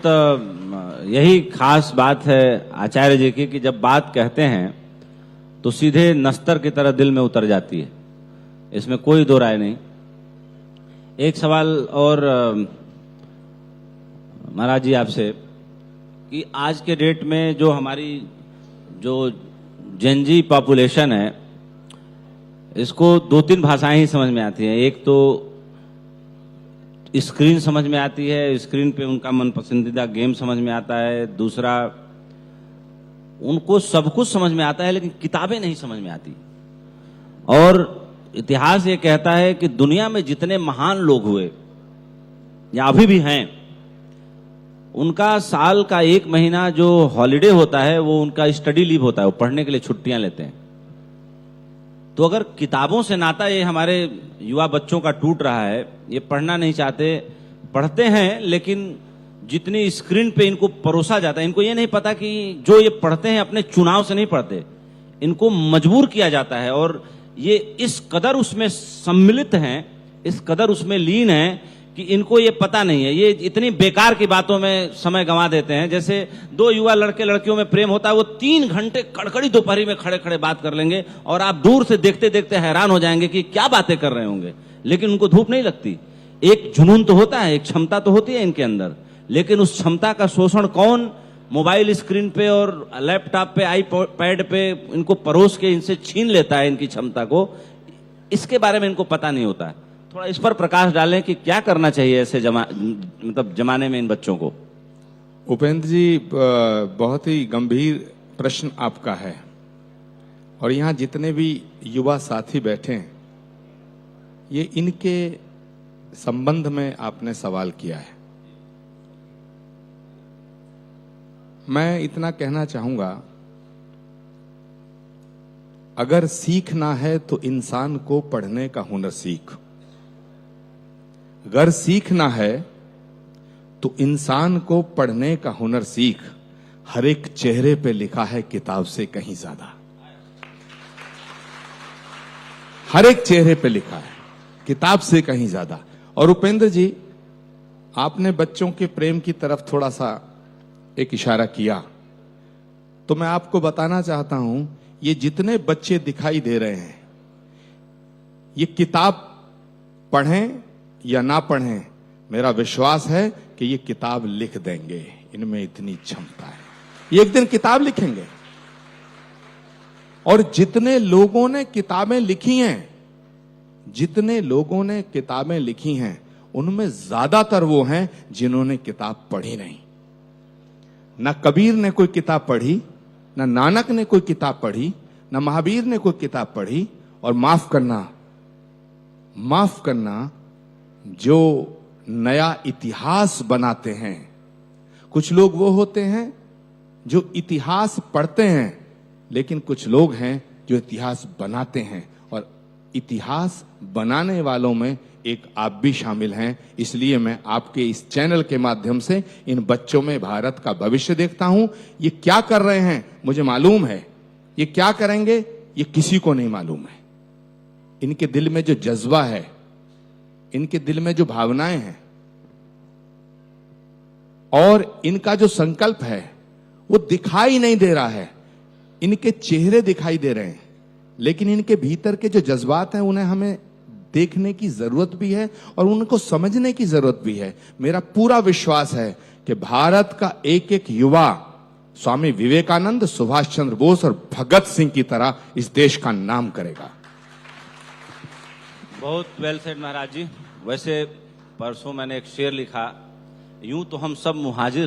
बहुत यही खास बात है आचार्य जी की कि जब बात कहते हैं तो सीधे नस्तर की तरह दिल में उतर जाती है, इसमें कोई दो राय नहीं। एक सवाल और महाराज जी आपसे कि आज के डेट में जो हमारी जो जेनजी पॉपुलेशन है, इसको दो तीन भाषाएं ही समझ में आती हैं। एक तो स्क्रीन समझ में आती है, स्क्रीन पे उनका मन पसंदीदा गेम समझ में आता है। दूसरा, उनको सब कुछ समझ में आता है लेकिन किताबें नहीं समझ में आती। और इतिहास ये कहता है कि दुनिया में जितने महान लोग हुए या अभी भी हैं, उनका साल का 1 महीना जो हॉलिडे होता है वो उनका स्टडी लीव होता है, वो पढ़ने के लिए छुट्टियां लेते हैं। तो अगर किताबों से नाता ये हमारे युवा बच्चों का टूट रहा है, ये पढ़ना नहीं चाहते, पढ़ते हैं लेकिन जितनी स्क्रीन पे इनको परोसा जाता है, इनको ये नहीं पता कि जो ये पढ़ते हैं अपने चुनाव से नहीं पढ़ते, इनको मजबूर किया जाता है। और ये इस कदर उसमें सम्मिलित हैं, इस कदर उसमें लीन हैं कि इनको ये पता नहीं है। ये इतनी बेकार की बातों में समय गंवा देते हैं। जैसे दो युवा लड़के लड़कियों में प्रेम होता है, वो 3 घंटे कड़कड़ी दोपहरी में खड़े खड़े बात कर लेंगे और आप दूर से देखते देखते हैरान हो जाएंगे कि क्या बातें कर रहे होंगे, लेकिन उनको धूप नहीं लगती। एक जुनून तो होता है, एक क्षमता तो होती है इनके अंदर, लेकिन उस क्षमता का शोषण कौन मोबाइल स्क्रीन पे और लैपटॉप पे, आईपैड पे इनको परोस के इनसे छीन लेता है इनकी क्षमता को, इसके बारे में इनको पता नहीं होता है। थोड़ा इस पर प्रकाश डालें कि क्या करना चाहिए ऐसे जमाने में इन बच्चों को। उपेंद्र जी, बहुत ही गंभीर प्रश्न आपका है और यहाँ जितने भी युवा साथी बैठे हैं, ये इनके संबंध में आपने सवाल किया है। मैं इतना कहना चाहूंगा, अगर सीखना है तो इंसान को पढ़ने का हुनर सीख। अगर सीखना है तो इंसान को पढ़ने का हुनर सीख। हर एक चेहरे पे लिखा है किताब से कहीं ज्यादा। हर एक चेहरे पे लिखा है किताब से कहीं ज्यादा। और उपेंद्र जी, आपने बच्चों के प्रेम की तरफ थोड़ा सा एक इशारा किया, तो मैं आपको बताना चाहता हूं, ये जितने बच्चे दिखाई दे रहे हैं, ये किताब पढ़ें या ना पढ़ें, मेरा विश्वास है कि ये किताब लिख देंगे। इनमें इतनी क्षमता है, ये एक दिन किताब लिखेंगे। और जितने लोगों ने किताबें लिखी हैं, जितने लोगों ने किताबें लिखी हैं, उनमें ज्यादातर वो हैं जिन्होंने किताब पढ़ी नहीं। ना कबीर ने कोई किताब पढ़ी, ना नानक ने कोई किताब पढ़ी, ना महावीर ने कोई किताब पढ़ी। और माफ करना, जो नया इतिहास बनाते हैं, कुछ लोग वो होते हैं जो इतिहास पढ़ते हैं, लेकिन कुछ लोग हैं जो इतिहास बनाते हैं। और इतिहास बनाने वालों में एक आप भी शामिल हैं। इसलिए मैं आपके इस चैनल के माध्यम से इन बच्चों में भारत का भविष्य देखता हूं। ये क्या कर रहे हैं मुझे मालूम है, ये क्या करेंगे ये किसी को नहीं मालूम है। इनके दिल में जो जज्बा है, इनके दिल में जो भावनाएं हैं और इनका जो संकल्प है, वो दिखाई नहीं दे रहा है। इनके चेहरे दिखाई दे रहे हैं, लेकिन इनके भीतर के जो जज्बात हैं, उन्हें हमें देखने की जरूरत भी है और उनको समझने की जरूरत भी है। मेरा पूरा विश्वास है कि भारत का एक एक युवा स्वामी विवेकानंद, सुभाष चंद्र बोस और भगत सिंह की तरह इस देश का नाम करेगा। बहुत वेल सेड महाराज जी। वैसे परसों मैंने एक शेर लिखा, यूं तो हम सब मुहाजिर